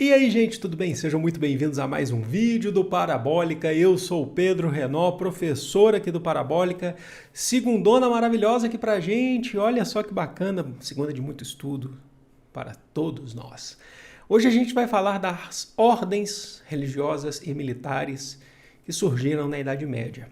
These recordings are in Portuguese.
E aí, gente, tudo bem? Sejam muito bem-vindos a mais um vídeo do Parabólica. Eu sou o Pedro Renó, professor aqui do Parabólica. Segundona maravilhosa aqui pra gente. Olha só que bacana, segunda de muito estudo para todos nós. Hoje a gente vai falar das ordens religiosas e militares que surgiram na Idade Média.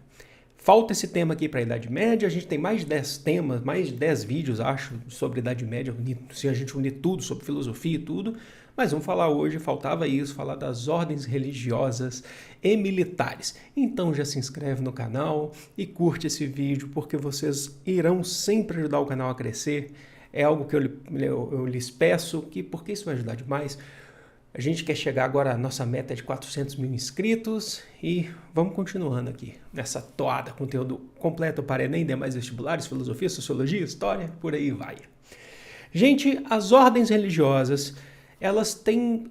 Falta esse tema aqui para a Idade Média, a gente tem mais de 10 temas, mais de 10 vídeos, acho, sobre a Idade Média, se a gente unir tudo, sobre filosofia e tudo, mas vamos falar hoje, faltava isso, falar das ordens religiosas e militares. Então já se inscreve no canal e curte esse vídeo, porque vocês irão sempre ajudar o canal a crescer, é algo que eu lhes peço, porque isso vai ajudar demais. A gente quer chegar agora, a nossa meta é de 400 mil inscritos e vamos continuando aqui nessa toada, conteúdo completo para Enem, demais vestibulares, filosofia, sociologia, história, por aí vai. Gente, as ordens religiosas, elas têm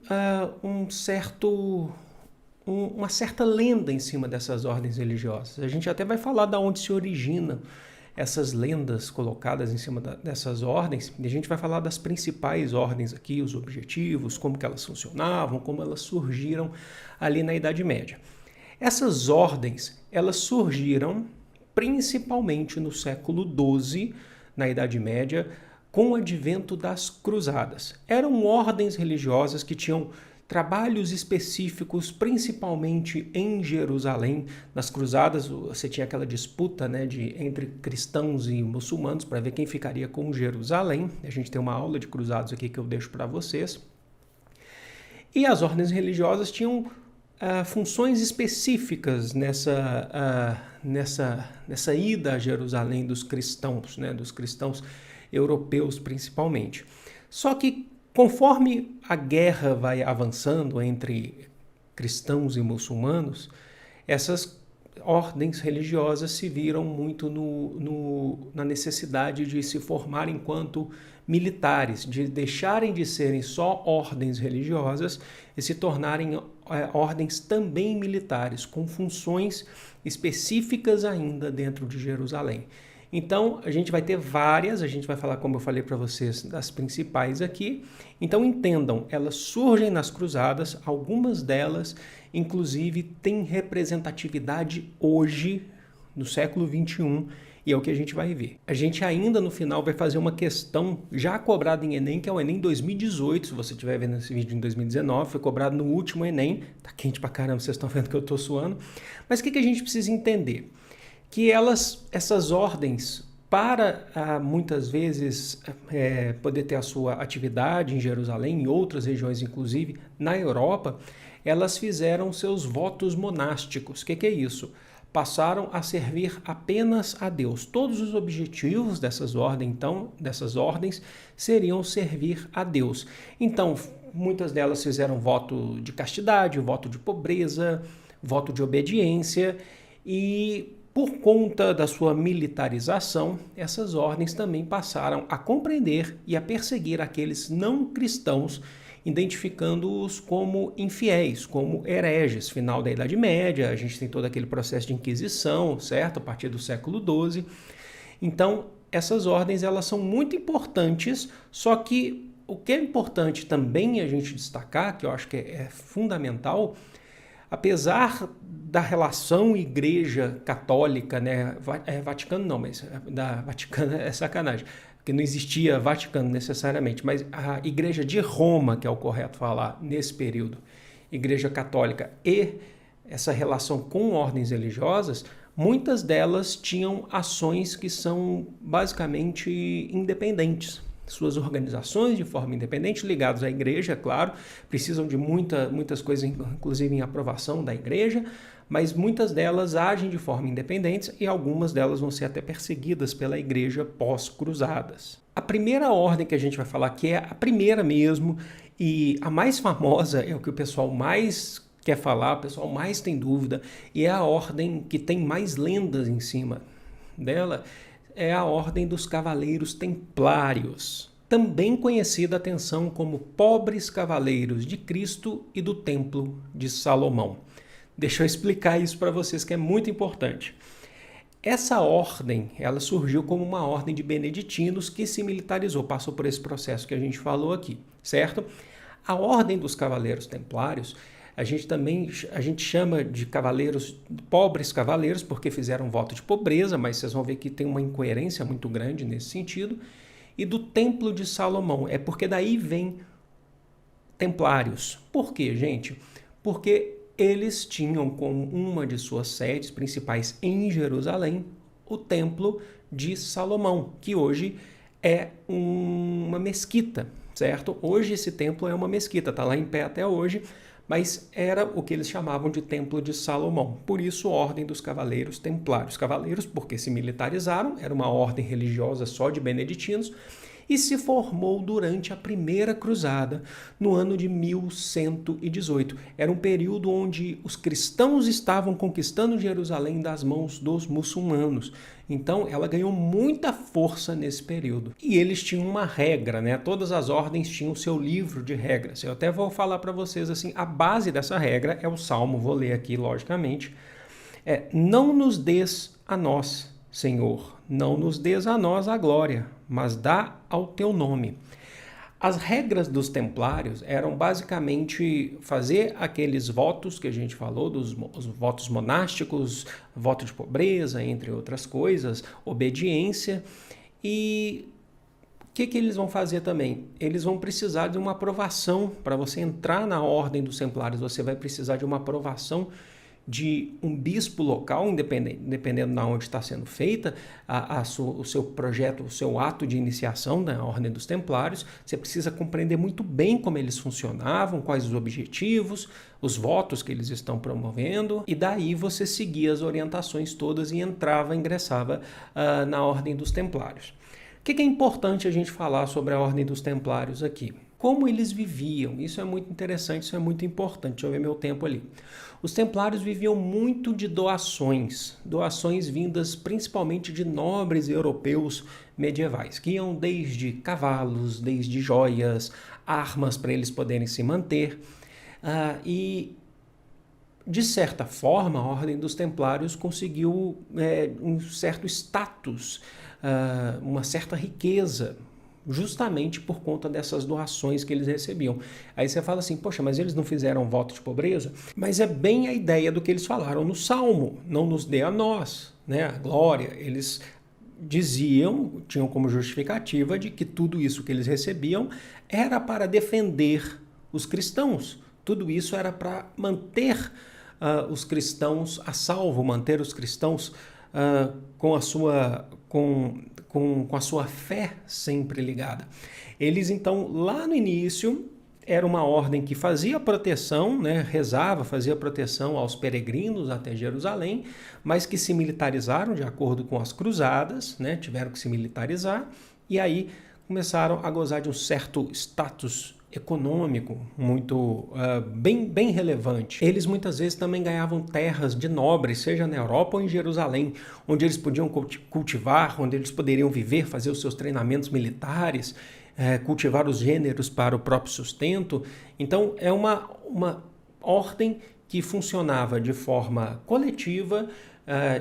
uma certa lenda em cima dessas ordens religiosas. A gente até vai falar de onde se origina essas lendas colocadas em cima dessas ordens, e a gente vai falar das principais ordens aqui, os objetivos, como que elas funcionavam, como elas surgiram ali na Idade Média. Essas ordens, elas surgiram principalmente no século XII, na Idade Média, com o advento das cruzadas. Eram ordens religiosas que tinham trabalhos específicos, principalmente em Jerusalém. Nas cruzadas, você tinha aquela disputa, entre cristãos e muçulmanos para ver quem ficaria com Jerusalém. A gente tem uma aula de cruzados aqui que eu deixo para vocês. E as ordens religiosas tinham funções específicas nessa ida a Jerusalém dos cristãos europeus principalmente. Só que conforme a guerra vai avançando entre cristãos e muçulmanos, essas ordens religiosas se viram muito na necessidade de se formar enquanto militares, de deixarem de serem só ordens religiosas e se tornarem ordens também militares, com funções específicas ainda dentro de Jerusalém. Então, a gente vai ter várias, a gente vai falar, como eu falei para vocês, das principais aqui. Então, entendam, elas surgem nas cruzadas, algumas delas, inclusive, têm representatividade hoje, no século XXI, e é o que a gente vai ver. A gente ainda, no final, vai fazer uma questão já cobrada em Enem, que é o Enem 2018, se você estiver vendo esse vídeo em 2019, foi cobrado no último Enem, tá quente pra caramba, vocês estão vendo que eu tô suando. Mas o que a gente precisa entender? Que essas ordens, para muitas vezes poder ter a sua atividade em Jerusalém, em outras regiões, inclusive na Europa, elas fizeram seus votos monásticos. O que é isso? Passaram a servir apenas a Deus. Todos os objetivos dessas ordens seriam servir a Deus. Então, muitas delas fizeram voto de castidade, voto de pobreza, voto de obediência e por conta da sua militarização, essas ordens também passaram a compreender e a perseguir aqueles não cristãos, identificando-os como infiéis, como hereges. Final da Idade Média, a gente tem todo aquele processo de Inquisição, certo? A partir do século XII. Então, essas ordens elas são muito importantes, só que o que é importante também a gente destacar, que eu acho que é fundamental, apesar da relação Igreja Católica, Vaticano não, mas da Vaticano é sacanagem, porque não existia Vaticano necessariamente, mas a Igreja de Roma, que é o correto falar nesse período, Igreja Católica e essa relação com ordens religiosas, muitas delas tinham ações que são basicamente independentes. Suas organizações de forma independente, ligados à igreja, claro, precisam de muitas coisas, inclusive em aprovação da igreja, mas muitas delas agem de forma independente e algumas delas vão ser até perseguidas pela igreja pós-cruzadas. A primeira ordem que a gente vai falar, que é a primeira mesmo e a mais famosa, é o que o pessoal mais quer falar, o pessoal mais tem dúvida, e é a ordem que tem mais lendas em cima dela, é a Ordem dos Cavaleiros Templários, também conhecida, atenção, como Pobres Cavaleiros de Cristo e do Templo de Salomão. Deixa eu explicar isso para vocês, que é muito importante. Essa ordem, ela surgiu como uma ordem de beneditinos que se militarizou, passou por esse processo que a gente falou aqui, certo? A Ordem dos Cavaleiros Templários, a gente chama de cavaleiros, pobres cavaleiros, porque fizeram voto de pobreza, mas vocês vão ver que tem uma incoerência muito grande nesse sentido. E do Templo de Salomão, é porque daí vem templários. Por quê, gente? Porque eles tinham como uma de suas sedes principais em Jerusalém o Templo de Salomão, que hoje é uma mesquita, certo? Hoje esse templo é uma mesquita, está lá em pé até hoje, mas era o que eles chamavam de Templo de Salomão. Por isso, Ordem dos Cavaleiros Templários. Cavaleiros porque se militarizaram, era uma ordem religiosa só de beneditinos, e se formou durante a Primeira Cruzada, no ano de 1118. Era um período onde os cristãos estavam conquistando Jerusalém das mãos dos muçulmanos. Então, ela ganhou muita força nesse período. E eles tinham uma regra, né? Todas as ordens tinham o seu livro de regras. Eu até vou falar para vocês assim, a base dessa regra é o Salmo, vou ler aqui, logicamente. Não nos des a nós, Senhor, não nos des a nós a glória, mas dá ao teu nome. As regras dos templários eram basicamente fazer aqueles votos que a gente falou, os votos monásticos, voto de pobreza, entre outras coisas, obediência. E o que eles vão fazer também? Eles vão precisar de uma aprovação. Para você entrar na ordem dos templários, você vai precisar de uma aprovação de um bispo local, dependendo de onde está sendo feita o seu projeto, o seu ato de iniciação da Ordem dos Templários. Você precisa compreender muito bem como eles funcionavam, quais os objetivos, os votos que eles estão promovendo, e daí você seguia as orientações todas e ingressava na Ordem dos Templários. O que é importante a gente falar sobre a Ordem dos Templários aqui? Como eles viviam, isso é muito interessante, isso é muito importante. Deixa eu ver meu tempo ali. Os templários viviam muito de doações vindas principalmente de nobres europeus medievais, que iam desde cavalos, desde joias, armas para eles poderem se manter. E, de certa forma, a Ordem dos Templários conseguiu um certo status, uma certa riqueza, justamente por conta dessas doações que eles recebiam. Aí você fala assim, poxa, mas eles não fizeram voto de pobreza? Mas é bem a ideia do que eles falaram no Salmo, não nos dê a nós, né, a glória. Eles tinham como justificativa de que tudo isso que eles recebiam era para defender os cristãos. Tudo isso era para manter os cristãos a salvo, manter os cristãos com a sua fé sempre ligada. Eles, então, lá no início, era uma ordem que fazia proteção, né, rezava, fazia proteção aos peregrinos até Jerusalém, mas que se militarizaram de acordo com as cruzadas, né, tiveram que se militarizar, e aí começaram a gozar de um certo status econômico muito bem relevante. Eles muitas vezes também ganhavam terras de nobres, seja na Europa ou em Jerusalém, onde eles podiam cultivar, onde eles poderiam viver, fazer os seus treinamentos militares, cultivar os gêneros para o próprio sustento. Então é uma ordem que funcionava de forma coletiva,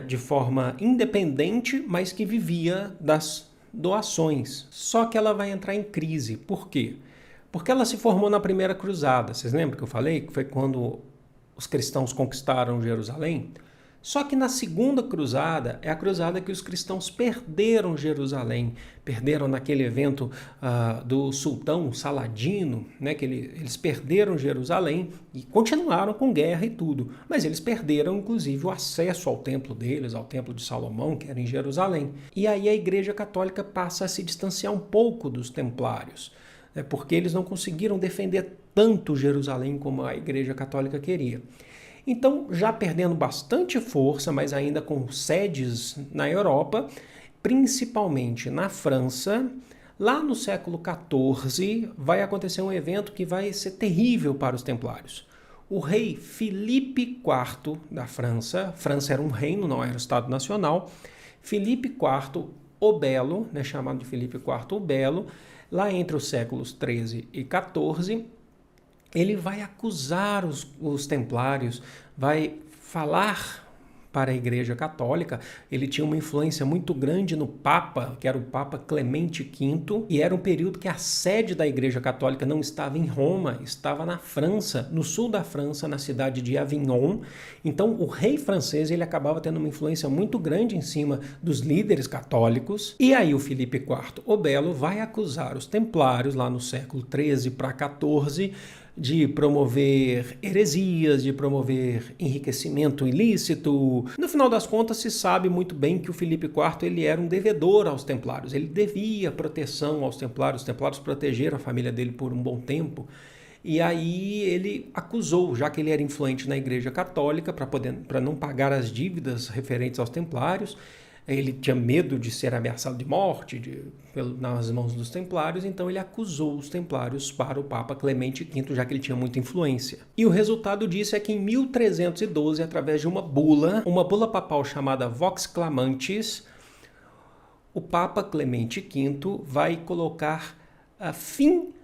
de forma independente, mas que vivia das doações. Só que ela vai entrar em crise. Por quê? Porque ela se formou na Primeira Cruzada. Vocês lembram que eu falei que foi quando os cristãos conquistaram Jerusalém? Só que na Segunda Cruzada é a cruzada que os cristãos perderam Jerusalém, perderam naquele evento do sultão Saladino, né, que eles perderam Jerusalém e continuaram com guerra e tudo, mas eles perderam inclusive o acesso ao templo deles, ao templo de Salomão, que era em Jerusalém. E aí a Igreja Católica passa a se distanciar um pouco dos templários, porque eles não conseguiram defender tanto Jerusalém como a Igreja Católica queria. Então, já perdendo bastante força, mas ainda com sedes na Europa, principalmente na França, lá no século XIV, vai acontecer um evento que vai ser terrível para os templários. O rei Filipe IV da França era um reino, não era um Estado nacional, Filipe IV o Belo, né, chamado de Filipe IV o Belo, lá entre os séculos XIII e XIV, ele vai acusar os templários, vai falar para a Igreja Católica. Ele tinha uma influência muito grande no Papa, que era o Papa Clemente V, e era um período que a sede da Igreja Católica não estava em Roma, estava na França, no sul da França, na cidade de Avignon. Então, o rei francês ele acabava tendo uma influência muito grande em cima dos líderes católicos. E aí o Filipe IV o Belo vai acusar os templários, lá no século XIII para XIV, de promover heresias, de promover enriquecimento ilícito. No final das contas, se sabe muito bem que o Filipe IV ele era um devedor aos templários, ele devia proteção aos templários, os templários protegeram a família dele por um bom tempo. E aí ele acusou, já que ele era influente na Igreja Católica, para não pagar as dívidas referentes aos templários, ele tinha medo de ser ameaçado de morte nas mãos dos templários, então ele acusou os templários para o Papa Clemente V, já que ele tinha muita influência. E o resultado disso é que em 1312, através de uma bula papal chamada Vox Clamantis, o Papa Clemente V vai colocar fim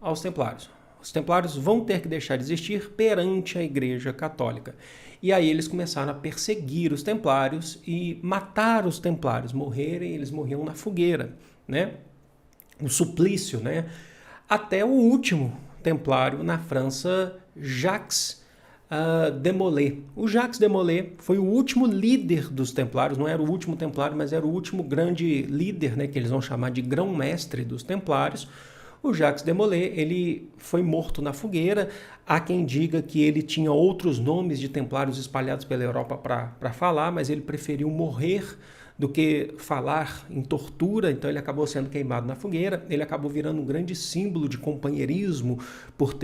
aos templários. Os templários vão ter que deixar de existir perante a Igreja Católica. E aí eles começaram a perseguir os templários e matar os templários. Eles morriam na fogueira, né? O suplício, né? Até o último templário na França, Jacques de Molay. O Jacques de Molay foi o último líder dos templários, não era o último templário, mas era o último grande líder, né? Que eles vão chamar de grão-mestre dos templários. O Jacques de Molay, ele foi morto na fogueira. Há quem diga que ele tinha outros nomes de templários espalhados pela Europa para falar, mas ele preferiu morrer do que falar em tortura, então ele acabou sendo queimado na fogueira. Ele acabou virando um grande símbolo de companheirismo por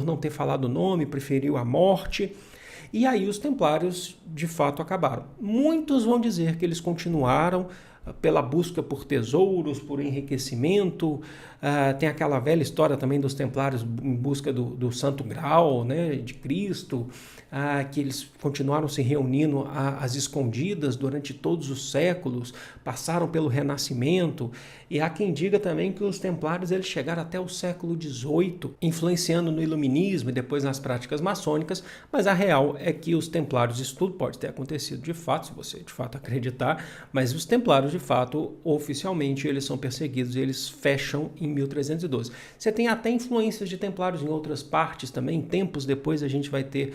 não ter falado o nome, preferiu a morte. E aí os templários, de fato, acabaram. Muitos vão dizer que eles continuaram pela busca por tesouros, por enriquecimento. Tem aquela velha história também dos templários em busca do Santo Graal, né, de Cristo, que eles continuaram se reunindo às escondidas durante todos os séculos, passaram pelo Renascimento, e há quem diga também que os templários eles chegaram até o século XVIII, influenciando no iluminismo e depois nas práticas maçônicas, mas a real é que os templários, isso tudo pode ter acontecido de fato, se você de fato acreditar, mas os templários de fato, oficialmente, eles são perseguidos e eles fecham em 1312. Você tem até influências de templários em outras partes também. Tempos depois a gente vai ter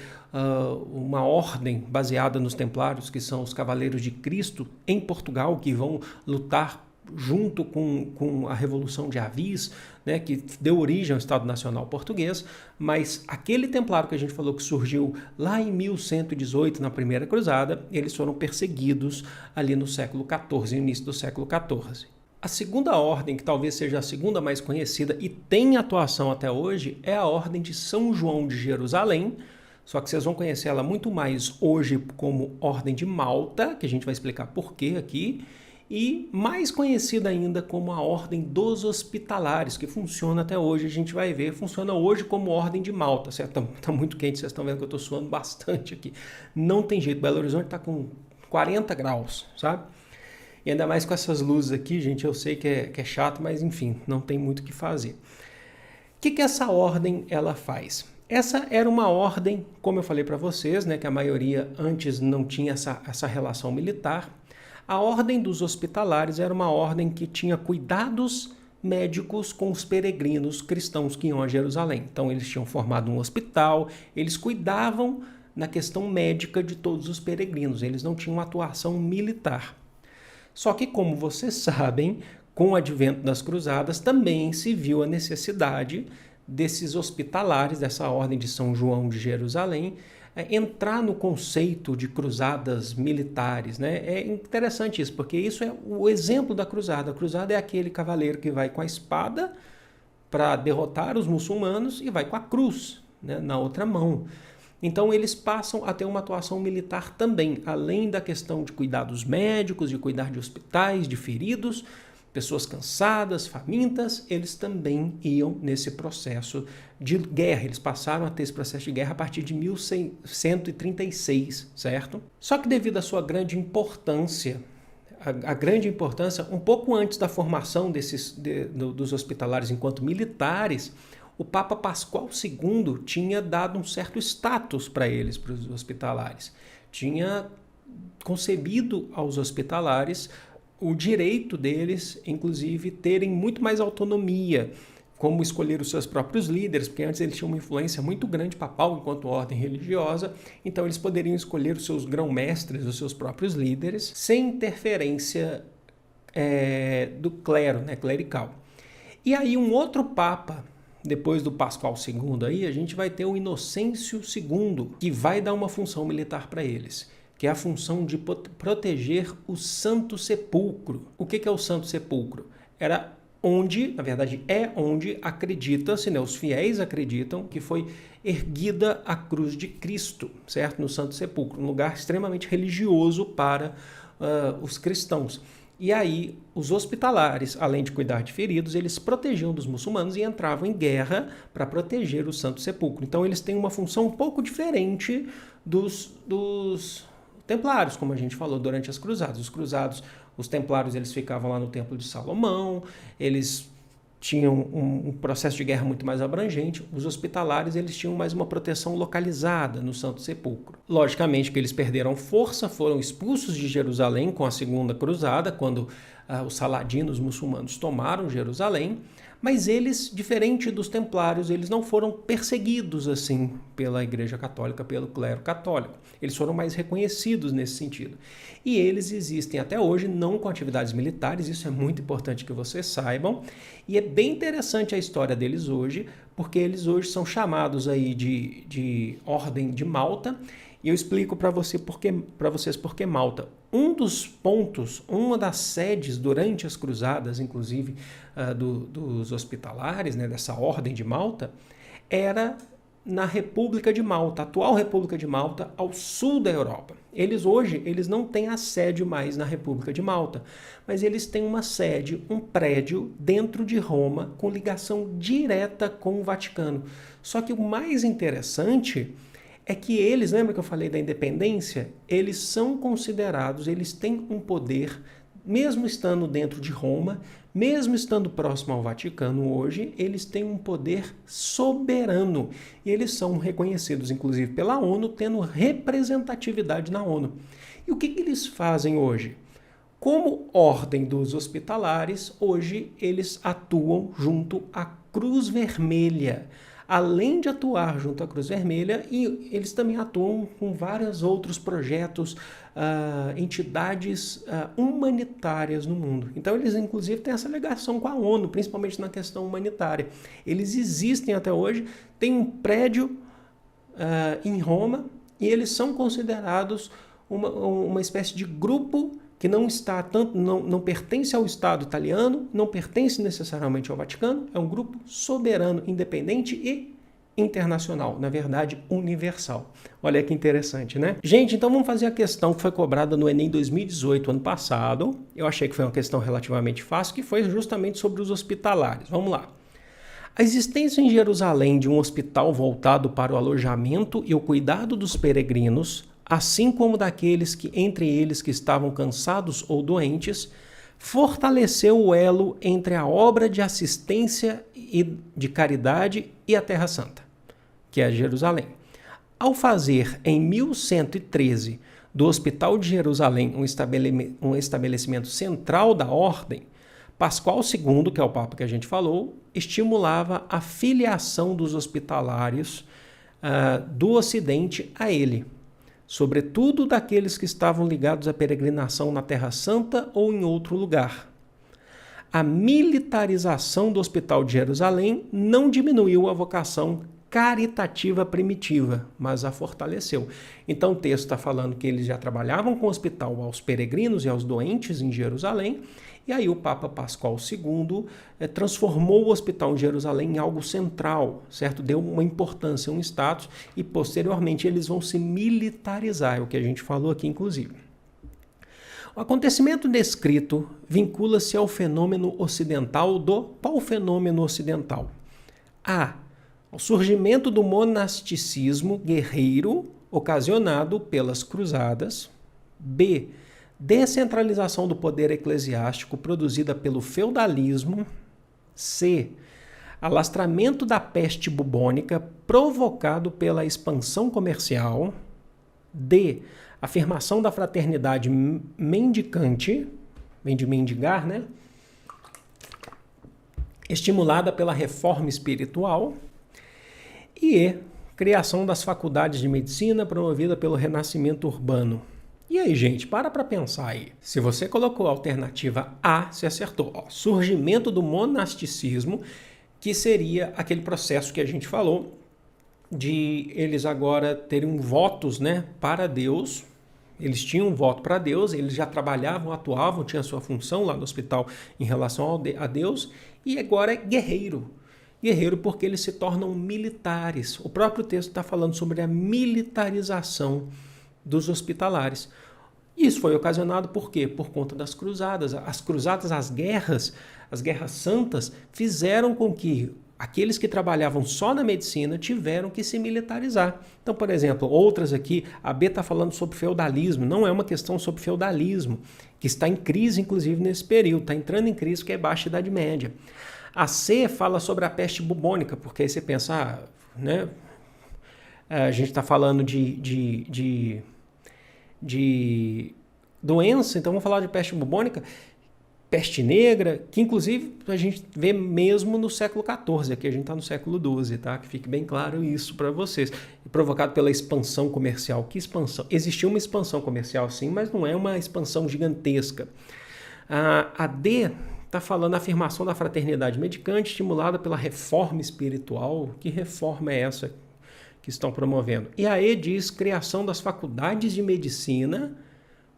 uma ordem baseada nos templários, que são os Cavaleiros de Cristo, em Portugal, que vão lutar junto com a Revolução de Avis, né, que deu origem ao Estado Nacional Português, mas aquele templário que a gente falou que surgiu lá em 1118, na Primeira Cruzada, eles foram perseguidos ali no século XIV, no início do século XIV. A segunda ordem, que talvez seja a segunda mais conhecida e tem atuação até hoje, é a Ordem de São João de Jerusalém, só que vocês vão conhecer ela muito mais hoje como Ordem de Malta, que a gente vai explicar por quê aqui, e mais conhecida ainda como a Ordem dos Hospitalares, que funciona até hoje, a gente vai ver, funciona hoje como Ordem de Malta, certo? Tá muito quente, vocês estão vendo que eu estou suando bastante aqui. Não tem jeito, Belo Horizonte está com 40 graus, sabe? E ainda mais com essas luzes aqui, gente, eu sei que é chato, mas enfim, não tem muito o que fazer. O que essa ordem ela faz? Essa era uma ordem, como eu falei para vocês, né, que a maioria antes não tinha essa relação militar. A Ordem dos Hospitalares era uma ordem que tinha cuidados médicos com os peregrinos cristãos que iam a Jerusalém. Então eles tinham formado um hospital, eles cuidavam na questão médica de todos os peregrinos, eles não tinham atuação militar. Só que, como vocês sabem, com o advento das cruzadas também se viu a necessidade desses hospitalares, dessa Ordem de São João de Jerusalém, entrar no conceito de cruzadas militares, né? É interessante isso, porque isso é o exemplo da cruzada. A cruzada é aquele cavaleiro que vai com a espada para derrotar os muçulmanos e vai com a cruz, né, na outra mão. Então eles passam a ter uma atuação militar também, além da questão de cuidados médicos, de cuidar de hospitais, de feridos, pessoas cansadas, famintas, eles também iam nesse processo de guerra. Eles passaram a ter esse processo de guerra a partir de 1136, certo? Só que devido à sua grande importância, a grande importância, um pouco antes da formação dos hospitalares enquanto militares, o Papa Pascoal II tinha dado um certo status para eles, para os hospitalares. tinha concebido aos hospitalares o direito deles, inclusive, terem muito mais autonomia, como escolher os seus próprios líderes, porque antes eles tinham uma influência muito grande papal enquanto ordem religiosa, então eles poderiam escolher os seus grão-mestres, os seus próprios líderes, sem interferência do clero, né, clerical. E aí um outro papa, depois do Pascoal II, aí, a gente vai ter o Inocêncio II, que vai dar uma função militar para eles, que é a função de proteger o Santo Sepulcro. O que é o Santo Sepulcro? Era onde, na verdade, é onde acredita-se, né, os fiéis acreditam que foi erguida a cruz de Cristo, certo? No Santo Sepulcro, um lugar extremamente religioso para os cristãos. E aí, os hospitalares, além de cuidar de feridos, eles protegiam dos muçulmanos e entravam em guerra para proteger o Santo Sepulcro. Então, eles têm uma função um pouco diferente dos templários, como a gente falou durante as cruzadas. Os templários, eles ficavam lá no Templo de Salomão, eles tinham um processo de guerra muito mais abrangente. Os hospitalares, eles tinham mais uma proteção localizada no Santo Sepulcro. Logicamente que eles perderam força, foram expulsos de Jerusalém com a Segunda Cruzada, quando os saladinos muçulmanos tomaram Jerusalém, mas eles, diferente dos templários, eles não foram perseguidos assim pela Igreja Católica, pelo clero católico. Eles foram mais reconhecidos nesse sentido. E eles existem até hoje, não com atividades militares, isso é muito importante que vocês saibam. E é bem interessante a história deles hoje, porque eles hoje são chamados aí de Ordem de Malta. E eu explico para vocês por que Malta. Um dos pontos, uma das sedes durante as cruzadas, inclusive dos hospitalares, né, dessa Ordem de Malta, era na República de Malta, a atual República de Malta, ao sul da Europa. Hoje eles não têm assédio mais na República de Malta, mas eles têm uma sede, um prédio dentro de Roma, com ligação direta com o Vaticano. Só que o mais interessante é que eles, lembra que eu falei da independência? Eles são considerados, eles têm um poder, mesmo estando dentro de Roma, mesmo estando próximo ao Vaticano hoje, eles têm um poder soberano. E eles são reconhecidos, inclusive, pela ONU, tendo representatividade na ONU. E o que eles fazem hoje? Como ordem dos hospitalares, hoje eles atuam junto à Cruz Vermelha. Além de atuar junto à Cruz Vermelha, e eles também atuam com vários outros projetos, entidades humanitárias no mundo. Então, eles, inclusive, têm essa ligação com a ONU, principalmente na questão humanitária. Eles existem até hoje, tem um prédio em Roma, e eles são considerados uma espécie de grupo que não pertence ao Estado italiano, não pertence necessariamente ao Vaticano, é um grupo soberano, independente e internacional, na verdade, universal. Olha que interessante, né? Gente, então vamos fazer a questão que foi cobrada no Enem 2018, ano passado. Eu achei que foi uma questão relativamente fácil, que foi justamente sobre os hospitalares. Vamos lá. A existência em Jerusalém de um hospital voltado para o alojamento e o cuidado dos peregrinos, assim como daqueles entre eles que estavam cansados ou doentes, fortaleceu o elo entre a obra de assistência e de caridade e a Terra Santa, que é Jerusalém. Ao fazer, em 1113, do Hospital de Jerusalém um estabelecimento central da ordem, Pascoal II, que é o Papa que a gente falou, estimulava a filiação dos hospitalários do Ocidente a ele, sobretudo daqueles que estavam ligados à peregrinação na Terra Santa ou em outro lugar. A militarização do Hospital de Jerusalém não diminuiu a vocação caritativa primitiva, mas a fortaleceu. Então o texto está falando que eles já trabalhavam com o hospital aos peregrinos e aos doentes em Jerusalém, e aí o Papa Pascoal II transformou o hospital em Jerusalém em algo central, certo? Deu uma importância, um status, e posteriormente eles vão se militarizar, é o que a gente falou aqui inclusive. O acontecimento descrito vincula-se ao fenômeno ocidental Qual fenômeno ocidental? A. O surgimento do monasticismo guerreiro ocasionado pelas cruzadas. B. Descentralização do poder eclesiástico produzida pelo feudalismo. C. Alastramento da peste bubônica provocado pela expansão comercial. D, afirmação da fraternidade mendicante, vem de mendigar, né? Estimulada pela reforma espiritual. E E, criação das faculdades de medicina promovida pelo renascimento urbano. E aí, gente, para pensar aí. Se você colocou a alternativa A, você acertou. Ó, surgimento do monasticismo, que seria aquele processo que a gente falou de eles agora terem votos, né, para Deus. Eles tinham um voto para Deus, eles já trabalhavam, atuavam, tinham a sua função lá no hospital em relação a Deus, e agora é guerreiro. Guerreiro porque eles se tornam militares. O próprio texto está falando sobre a militarização dos hospitalares. Isso foi ocasionado por quê? Por conta das cruzadas. As cruzadas, as guerras santas, fizeram com que aqueles que trabalhavam só na medicina tiveram que se militarizar. Então, por exemplo, outras aqui, a B está falando sobre feudalismo, não é uma questão sobre feudalismo, que está em crise, inclusive, nesse período, está entrando em crise, que é Baixa Idade Média. A C fala sobre a peste bubônica, porque aí você pensa, né? A gente está falando de doença, então vamos falar de peste bubônica, peste negra, que inclusive a gente vê mesmo no século XIV, aqui a gente está no século XII, tá? Que fique bem claro isso para vocês. Provocado pela expansão comercial. Que expansão? Existiu uma expansão comercial sim, mas não é uma expansão gigantesca. A D está falando a afirmação da fraternidade mendicante estimulada pela reforma espiritual. Que reforma é essa que estão promovendo? E a E diz criação das faculdades de medicina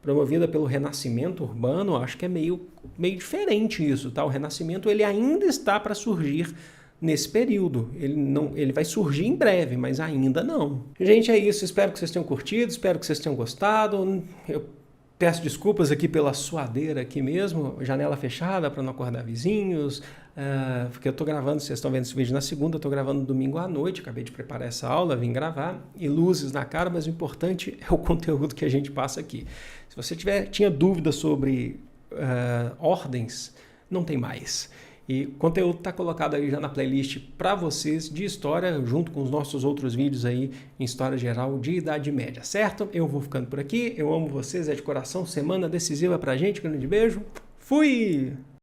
promovida pelo renascimento urbano. Acho que é meio diferente isso, tá? O renascimento ele ainda está para surgir nesse período. Ele vai surgir em breve, mas ainda não. Gente, é isso. Espero que vocês tenham curtido, espero que vocês tenham gostado. Eu peço desculpas aqui pela suadeira aqui mesmo, janela fechada para não acordar vizinhos, porque eu estou gravando, vocês estão vendo esse vídeo na segunda, eu estou gravando domingo à noite, acabei de preparar essa aula, vim gravar, e luzes na cara, mas o importante é o conteúdo que a gente passa aqui. Se você tinha dúvidas sobre ordens, não tem mais. E o conteúdo está colocado aí já na playlist para vocês de história, junto com os nossos outros vídeos aí em história geral de Idade Média, certo? Eu vou ficando por aqui, eu amo vocês, é de coração, semana decisiva pra gente, grande beijo, fui!